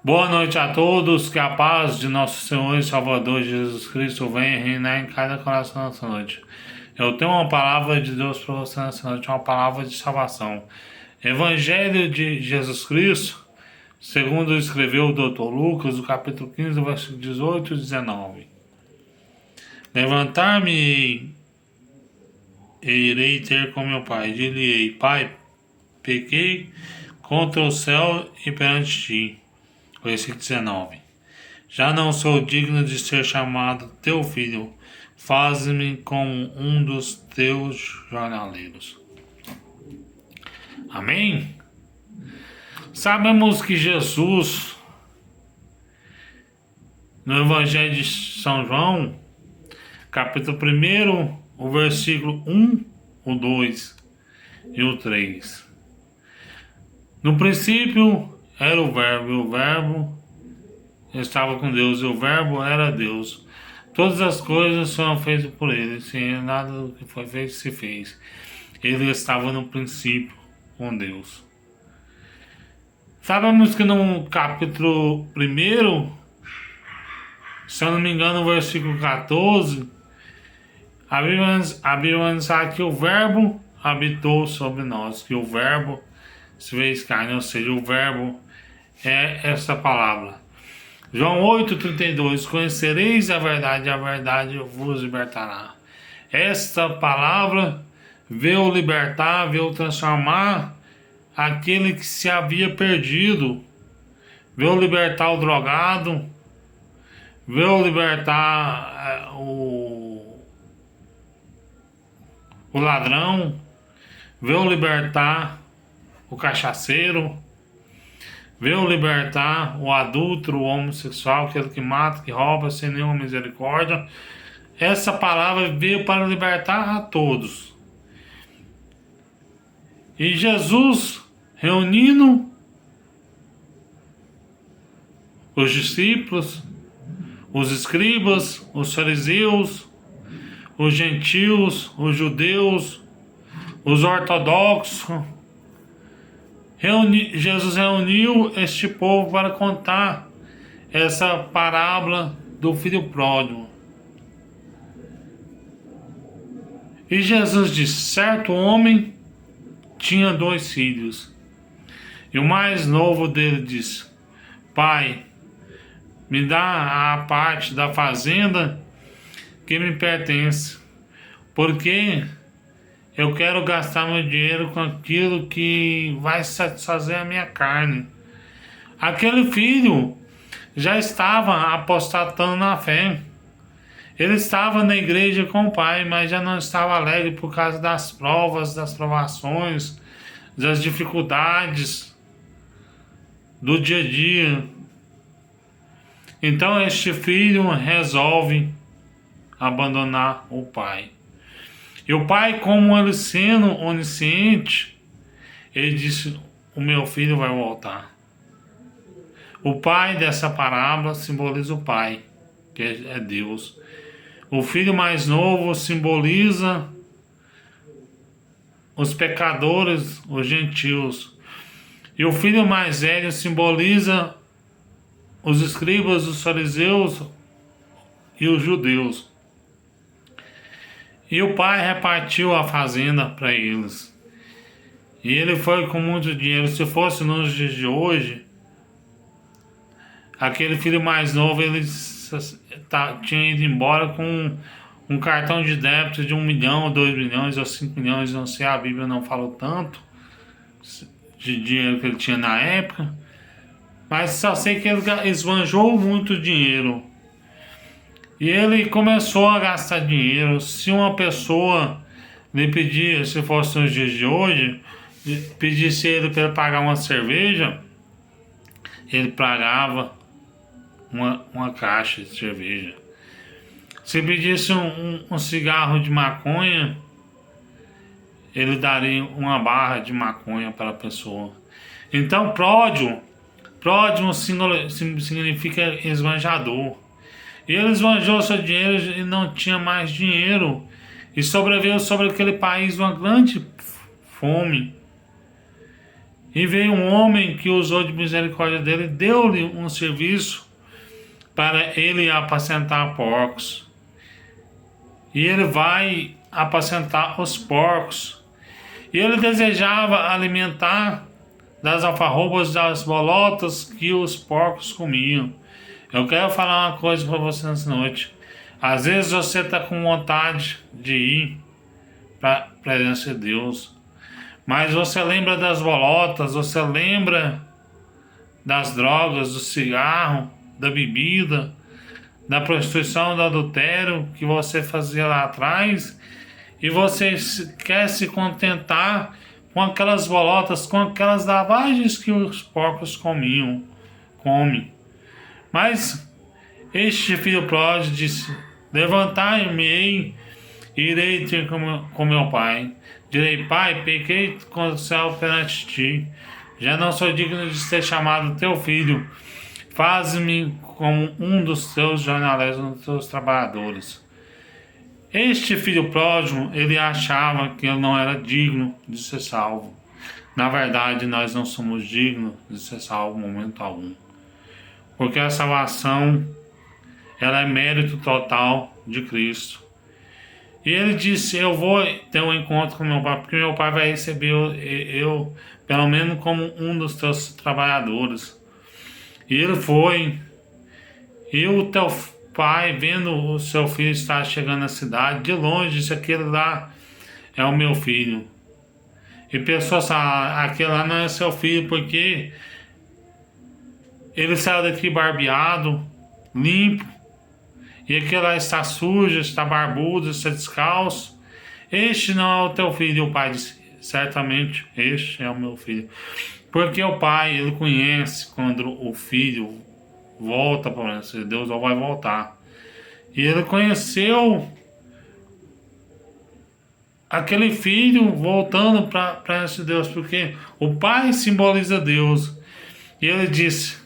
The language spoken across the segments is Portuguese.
Boa noite a todos, que a paz de nosso Senhor e Salvador Jesus Cristo venha reinar em cada coração nessa noite. Eu tenho uma palavra de Deus para você nessa noite, uma palavra de salvação. Evangelho de Jesus Cristo, segundo escreveu o Dr. Lucas, o capítulo 15, versículo 18 e 19. Levantar-me e irei ter com meu pai. Dir-lhe-ei: Pai, pequei contra o céu e perante ti. Versículo 19. Já não sou digno de ser chamado teu filho. Faz-me como um dos teus jornaleiros. Amém? Sabemos que Jesus, no Evangelho de São João, capítulo 1, o versículo 1, o 2 e o 3. No princípio era o Verbo, e o Verbo estava com Deus, e o Verbo era Deus. Todas as coisas foram feitas por ele, sem nada do que foi feito se fez. Ele estava no princípio com Deus. Sabemos que no capítulo 1, se eu não me engano, no versículo 14, a Bíblia nos fala que o Verbo habitou sobre nós, que o Verbo se fez carne, ou seja, o Verbo é essa palavra. João 8,32: Conhecereis a verdade vos libertará. Esta palavra veio libertar, veio transformar aquele que se havia perdido, veio libertar o drogado, veio libertar o ladrão, veio libertar o cachaceiro, veio libertar o adúltero, o homossexual, aquele que mata, que rouba sem nenhuma misericórdia. Essa palavra veio para libertar a todos. E Jesus, reunindo os discípulos, os escribas, os fariseus, os gentios, os judeus, os ortodoxos, Jesus reuniu este povo para contar essa parábola do filho pródigo. E Jesus disse: certo homem tinha 2 filhos. E o mais novo dele disse: Pai, me dá a parte da fazenda que me pertence, porque eu quero gastar meu dinheiro com aquilo que vai satisfazer a minha carne. Aquele filho já estava apostatando na fé. Ele estava na igreja com o pai, mas já não estava alegre por causa das provas, das provações, das dificuldades do dia a dia. Então este filho resolve abandonar o pai. E o pai, como ele sendo onisciente, ele disse: o meu filho vai voltar. O pai dessa parábola simboliza o pai, que é Deus. O filho mais novo simboliza os pecadores, os gentios. E o filho mais velho simboliza os escribas, os fariseus e os judeus. E o pai repartiu a fazenda para eles. E ele foi com muito dinheiro. Se fosse nos dias de hoje, aquele filho mais novo, ele tinha ido embora com um cartão de débito de 1 milhão, 2 milhões ou 5 milhões, não sei, a Bíblia não falou tanto de dinheiro que ele tinha na época, mas só sei que ele esbanjou muito dinheiro. E ele começou a gastar dinheiro. Se uma pessoa lhe pedir, se fosse nos dias de hoje, pedisse ele para ele pagar uma cerveja, ele pagava uma caixa de cerveja. Se pedisse um cigarro de maconha, ele daria uma barra de maconha para a pessoa. Então, pródigo significa esbanjador. E ele esbanjou seu dinheiro e não tinha mais dinheiro. E sobreveio sobre aquele país uma grande fome. E veio um homem que usou de misericórdia dele e deu-lhe um serviço para ele apacentar porcos. E ele vai apacentar os porcos. E ele desejava alimentar das alfarrobas, das bolotas que os porcos comiam. Eu quero falar uma coisa para você nessa noite. Às vezes você está com vontade de ir para a presença de Deus, mas você lembra das bolotas, você lembra das drogas, do cigarro, da bebida, da prostituição, do adultério que você fazia lá atrás, e você quer se contentar com aquelas bolotas, com aquelas lavagens que os porcos comem. Mas este filho pródigo disse: levantai-me-ei, irei ter com meu pai. Direi: Pai, pequei contra o céu perante ti, já não sou digno de ser chamado teu filho. Faz-me como um dos teus jornaleiros, um dos teus trabalhadores. Este filho pródigo, ele achava que ele não era digno de ser salvo. Na verdade, nós não somos dignos de ser salvos em momento algum. Porque a salvação, ela é mérito total de Cristo. E ele disse: eu vou ter um encontro com meu pai, porque meu pai vai receber eu pelo menos como um dos teus trabalhadores. E ele foi. E o teu pai, vendo o seu filho estar chegando na cidade, de longe, disse: aquele lá é o meu filho. E pensou assim: aquele lá não é seu filho, porque ele saiu daqui barbeado, limpo, e aquele lá está sujo, está barbudo, está descalço. Este não é o teu filho. E o pai disse: certamente este é o meu filho. Porque o pai, ele conhece quando o filho volta para a presença de Deus ou vai voltar. E ele conheceu aquele filho voltando para a presença de Deus, porque o pai simboliza Deus. E ele disse: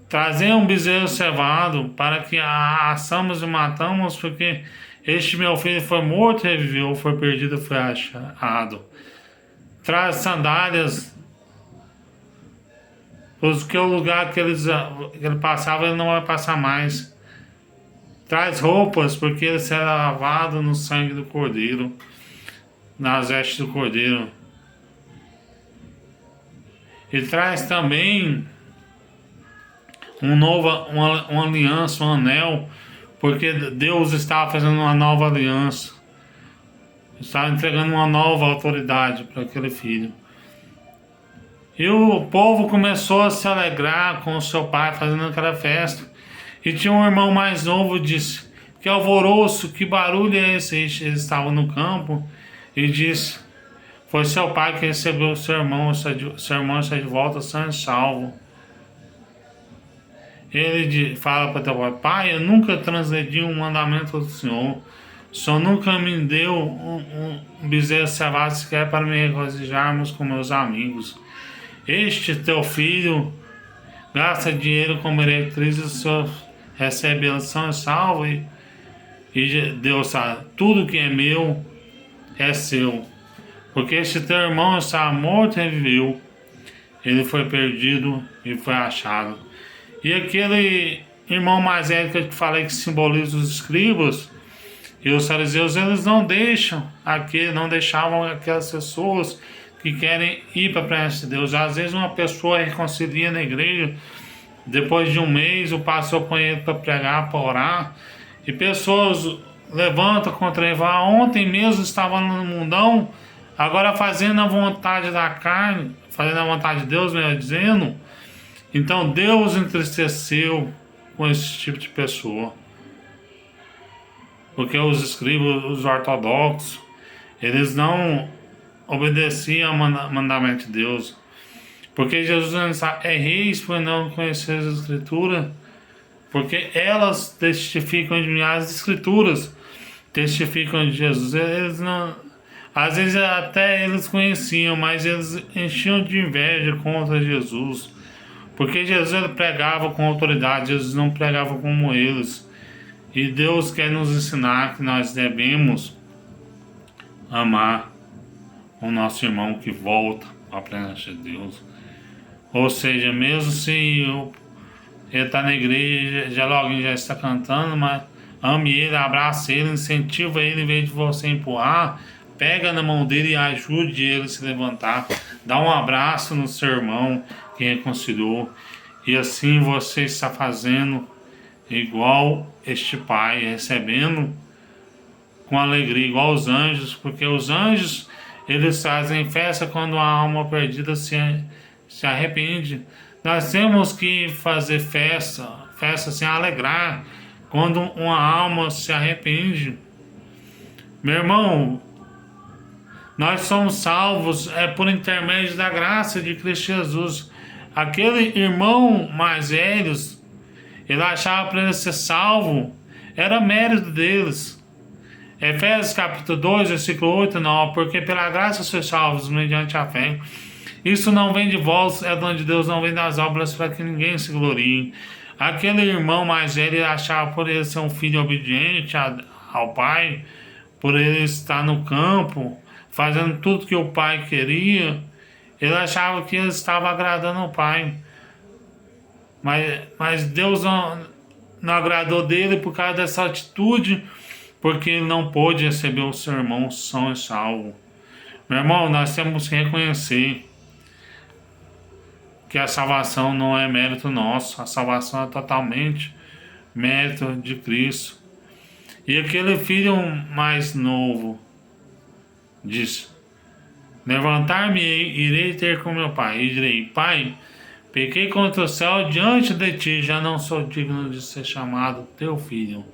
trazei um bezerro cevado para que assamos e matamos, porque este meu filho foi morto e reviveu, foi perdido e foi achado. Traz sandálias, porque o lugar que ele passava, ele não vai passar mais. Traz roupas, porque ele será lavado no sangue do Cordeiro, nas vestes do Cordeiro. E traz também uma aliança, um anel, porque Deus estava fazendo uma nova aliança, estava entregando uma nova autoridade para aquele filho. E o povo começou a se alegrar com o seu pai fazendo aquela festa. E tinha um irmão mais novo, disse: que alvoroço, que barulho é esse? Eles estavam no campo e disse: foi seu pai que recebeu seu irmão está de volta sã e salvo. Ele fala para teu pai: pai, eu nunca transgredi um mandamento do Senhor. O Senhor nunca me deu um bezerro cevado sequer para me regozijarmos com meus amigos. Este teu filho gasta dinheiro com meretrizes, o Senhor recebe eleição e salvo. E Deus sabe: tudo que é meu é seu. Porque este teu irmão está morto e reviveu. Ele foi perdido e foi achado. E aquele irmão mais velho que eu te falei, que simboliza os escribas e os fariseus, eles não deixavam aquelas pessoas que querem ir para a presença de Deus. Às vezes uma pessoa reconcilia na igreja, depois de um mês o pastor põe ele para pregar, para orar, e pessoas levantam contra ele. Ontem mesmo estava no mundão, agora fazendo a vontade da carne, fazendo a vontade de Deus, melhor dizendo. Então Deus entristeceu com esse tipo de pessoa, porque os escribas, os ortodoxos, eles não obedeciam ao mandamento de Deus. Porque Jesus é reis por não conhecer as escrituras, porque elas testificam de milhares de escrituras, testificam de Jesus. Eles não, às vezes até eles conheciam, mas eles enchiam de inveja contra Jesus. Porque Jesus, ele pregava com autoridade, Jesus não pregava como eles. E Deus quer nos ensinar que nós devemos amar o nosso irmão que volta à presença de Deus. Ou seja, mesmo se ele está na igreja, já logo já está cantando, mas ame ele, abrace ele, incentiva ele em vez de você empurrar, pega na mão dele e ajude ele a se levantar. Dá um abraço no seu irmão que reconciliou. E assim você está fazendo igual este pai, recebendo com alegria, igual os anjos, porque os anjos, eles fazem festa quando a alma perdida se arrepende. Nós temos que fazer festa se alegrar, quando uma alma se arrepende. Meu irmão, nós somos salvos por intermédio da graça de Cristo Jesus. Aquele irmão mais velho, ele achava para ele ser salvo, era mérito deles. Efésios capítulo 2, versículo 8, não, porque pela graça sois salvos mediante a fé. Isso não vem de vós, é dom de Deus, não vem das obras para que ninguém se glorie. Aquele irmão mais velho achava por ele ser um filho obediente ao pai, por ele estar no campo, fazendo tudo que o pai queria, ele achava que ele estava agradando ao pai. Mas Deus não agradou dele por causa dessa atitude, porque ele não pôde receber o seu irmão são e salvo. Meu irmão, nós temos que reconhecer que a salvação não é mérito nosso, a salvação é totalmente mérito de Cristo. E aquele filho mais novo disse: levantar-me irei ter com meu pai, e direi: Pai, pequei contra o céu diante de ti, já não sou digno de ser chamado teu filho.